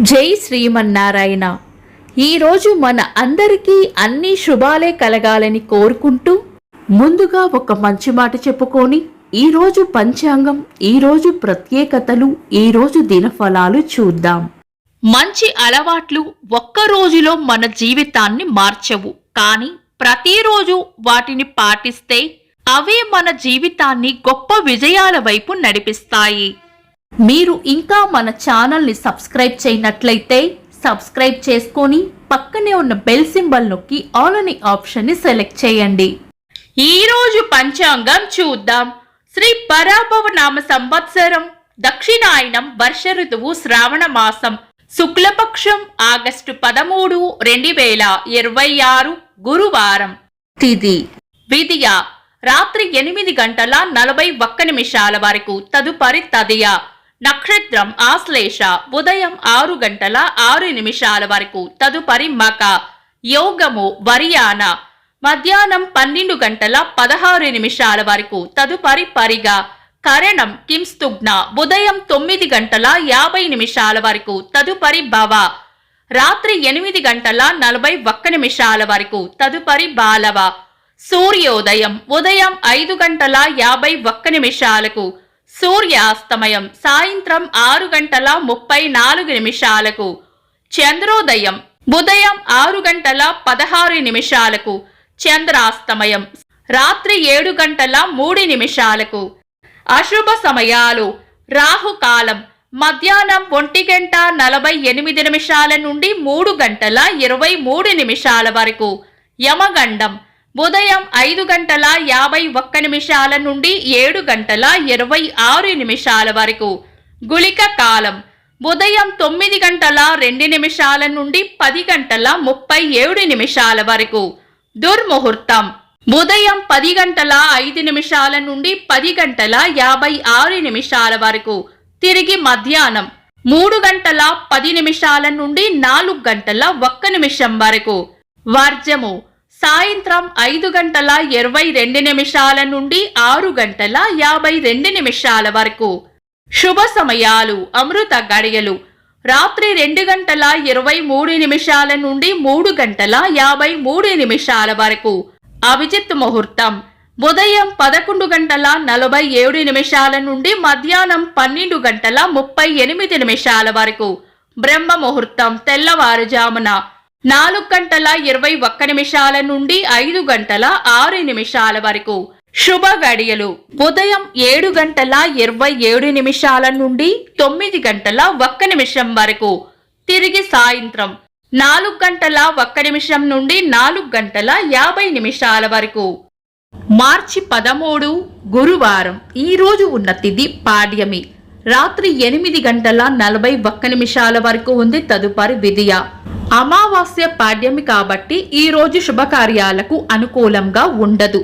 జై శ్రీమన్నారాయణ. ఈరోజు మన అందరికీ అన్ని శుభాలే కలగాలని కోరుకుంటూ ముందుగా ఒక మంచి మాట చెప్పుకొని ఈరోజు పంచాంగం, ఈరోజు ప్రత్యేకతలు, ఈరోజు దినఫలాలు చూద్దాం. మంచి అలవాట్లు ఒక్క రోజులో మన జీవితాన్ని మార్చవు, కానీ ప్రతిరోజు వాటిని పాటిస్తే అవే మన జీవితాన్ని గొప్ప విజయాల వైపు నడిపిస్తాయి. మీరు ఇంకా మన ఛానల్ని సబ్స్క్రైబ్ చేయనట్లయితే సబ్స్క్రైబ్ చేసుకొని పక్కనే ఉన్న బెల్ సింబల్ నొక్కి ఆల్ అనే ఆప్షన్ని సెలెక్ట్ చేయండి. ఈరోజు పంచాంగం చూద్దాం. శ్రీ పరాభవ నామ సంవత్సరం, దక్షిణాయనం, వర్ష ఋతువు, శ్రావణ మాసం, శుక్లపక్షం, ఆగస్టు 13, 2026, గురువారం. తిథి విదియ రాత్రి 8:41 వరకు, తదుపరి తదియ. నక్షత్రం ఆశ్లేష ఉదయం 6:06 వరకు, తదుపరి మక. యోగము వరియాన మధ్యాహ్నం 12:16 వరకు, తదుపరి పరిగ. కరణం కింస్తుగ్న ఉదయం 9:50 వరకు, తదుపరి భవ. రాత్రి 8:41 వరకు, తదుపరి బాలవ. సూర్యోదయం ఉదయం 5:51, సూర్యాస్తమయం సాయంత్రం 6:34. చంద్రోదయం ఉదయం 6:16, చంద్రాస్తమయం రాత్రి 7:03. అశుభ సమయాలు: రాహుకాలం మధ్యాహ్నం 1:48 నుండి 3:23 వరకు, యమగండం ఉదయం 5:51 నుండి 7:26 వరకు, గుళిక కాలం ఉదయం 9:02 నుండి 10:37 వరకు, దుర్ముహూర్తం ఉదయం 10:05 నుండి 10:56 వరకు, తిరిగి మధ్యాహ్నం 3:10 నుండి 4:01 వరకు, వర్జము సాయంత్రం 5:22 నుండి 6:52 వరకు. శుభ సమయాలు: అమృత గడియలు రాత్రి 2:23 నుండి 3:53 వరకు, అభిజిత్ ముహూర్తం ఉదయం 11:47 నుండి మధ్యాహ్నం 12:38 వరకు, బ్రహ్మ ముహూర్తం తెల్లవారుజామున 4:21 నుండి 5:06 వరకు. శుభ గడియలు ఉదయం 7:27 నుండి 9:01 వరకు, తిరిగి సాయంత్రం 4:01 నుండి 4:50 వరకు. మార్చి 13, గురువారం. ఈ రోజు ఉన్న తిథి పాడ్యమి. రాత్రి 8:41 వరకు ఉంది, తదుపరి విదియ. అమావాస్య పాడ్యమి కాబట్టి ఈ రోజు శుభకార్యాలకు అనుకూలంగా ఉండదు.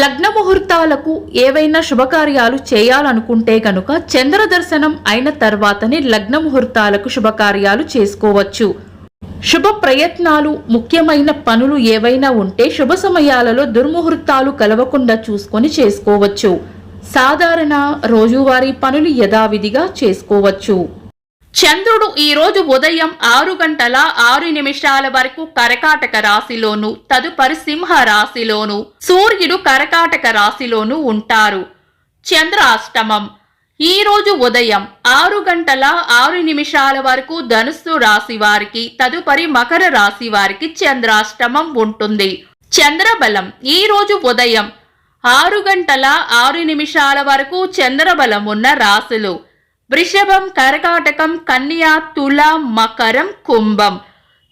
లగ్న ముహూర్తాలకు ఏవైనా శుభకార్యాలు చేయాలనుకుంటే కనుక చంద్ర దర్శనం అయిన తర్వాతనే లగ్న ముహూర్తాలకు శుభకార్యాలు చేసుకోవచ్చు. శుభ ప్రయత్నాలు, ముఖ్యమైన పనులు ఏవైనా ఉంటే శుభ సమయాలలో దుర్ముహూర్తాలు కలవకుండా చూసుకొని చేసుకోవచ్చు. సాధారణ రోజువారీ పనులు యథావిధిగా చేసుకోవచ్చు. చంద్రుడు ఈ రోజు ఉదయం 6:06 వరకు కర్కాటక రాశిలోను, తదుపరి సింహ రాశిలోను, సూర్యుడు కర్కాటక రాశిలోను ఉంటారు. చంద్రాష్టమం ఈ రోజు ఉదయం 6:06 వరకు ధనుస్సు రాశి వారికి, తదుపరి మకర రాశి వారికి చంద్రాష్టమం ఉంటుంది. చంద్రబలం ఈ రోజు ఉదయం 6:06 వరకు చంద్రబలం ఉన్న రాశులు: వృషభం, కర్కాటకం, కన్యా, తుల, మకరం, కుంభం.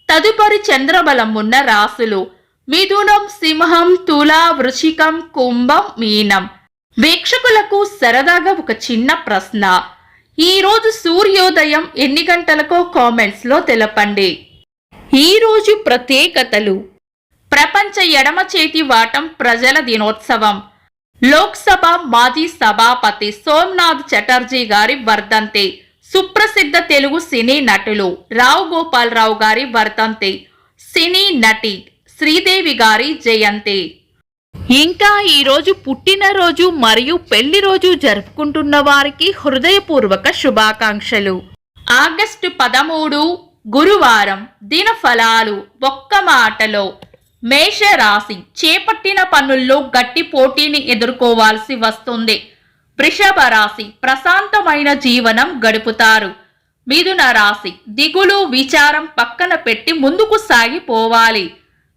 తదుపరి చంద్రబలం ఉన్న రాశులు: మిథునం, సింహం, తుల, వృశ్చికం, కుంభం, మీనం. వీక్షకులకు సరదాగా ఒక చిన్న ప్రశ్న: ఈ రోజు సూర్యోదయం ఎన్ని గంటలకో కామెంట్స్ లో తెలపండి. ఈ రోజు ప్రత్యేకతలు: ప్రపంచ ఎడమ చేతి వాటం ప్రజల దినోత్సవం, లోక్సభ మాజీ సభాపతి సోమనాథ్ చటర్జీ గారి వర్ధంతి, సుప్రసిద్ధ తెలుగు సినీ నటులు రావు గోపాలరావు గారి వర్ధంతి, సినీ నటి శ్రీదేవి గారి జయంతి. ఇంకా ఈరోజు పుట్టినరోజు మరియు పెళ్లి రోజు జరుపుకుంటున్న వారికి హృదయపూర్వక శుభాకాంక్షలు. ఆగస్టు 13 గురువారం దినఫలాలు ఒక్క మాటలో. మేషరాశి చేపట్టిన పనుల్లో గట్టి పోటీని ఎదుర్కోవాల్సి వస్తుంది. వృషభ రాశి ప్రశాంతమైన జీవనం గడుపుతారు. మిథున రాశి దిగులు విచారం పక్కన పెట్టి ముందుకు సాగిపోవాలి.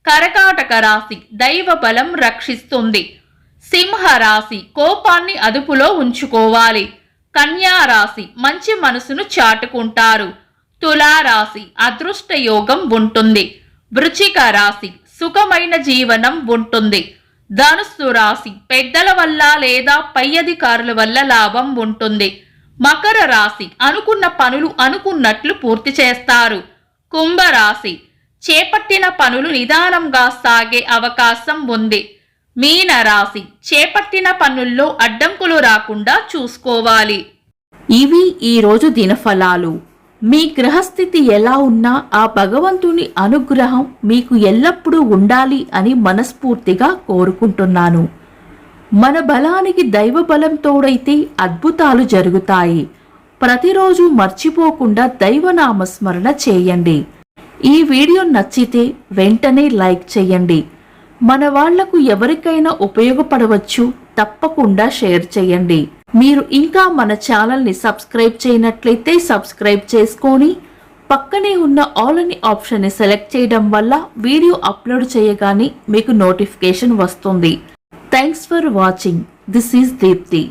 కర్కాటక రాశి దైవ బలం రక్షిస్తుంది. సింహ రాశి కోపాన్ని అదుపులో ఉంచుకోవాలి. కన్యా రాశి మంచి మనసును చాటుకుంటారు. తులా రాశి అదృష్ట యోగం ఉంటుంది. వృశ్చిక రాశి సుఖమైన జీవనం ఉంటుంది. ధనుస్సు రాశి పెద్దల వల్ల లేదా పై అధికారుల వల్ల లాభం ఉంటుంది. మకర రాశి అనుకున్న పనులు అనుకున్నట్లు పూర్తి చేస్తారు. కుంభరాశి చేపట్టిన పనులు నిదానంగా సాగే అవకాశం ఉంది. మీన రాశి చేపట్టిన పనుల్లో అడ్డంకులు రాకుండా చూసుకోవాలి. ఇవి ఈరోజు దినఫలాలు. మీ గ్రహస్థితి ఎలా ఉన్నా ఆ భగవంతుని అనుగ్రహం మీకు ఎల్లప్పుడూ ఉండాలి అని మనస్ఫూర్తిగా కోరుకుంటున్నాను. మన బలానికి దైవ బలం తోడైతే అద్భుతాలు జరుగుతాయి. ప్రతిరోజు మర్చిపోకుండా దైవనామస్మరణ చేయండి. ఈ వీడియో నచ్చితే వెంటనే లైక్ చేయండి. మన వాళ్లకు ఎవరికైనా ఉపయోగపడవచ్చు. తప్పకుండా షేర్ చేయండి. మీరు ఇంకా మన ఛానల్ని సబ్స్క్రైబ్ చేయనట్లయితే సబ్స్క్రైబ్ చేసుకొని పక్కనే ఉన్న ఆల్ అని ఆప్షన్ని సెలెక్ట్ చేయడం వల్ల వీడియో అప్లోడ్ చేయగానే మీకు నోటిఫికేషన్ వస్తుంది. Thanks for watching. This is Deepti.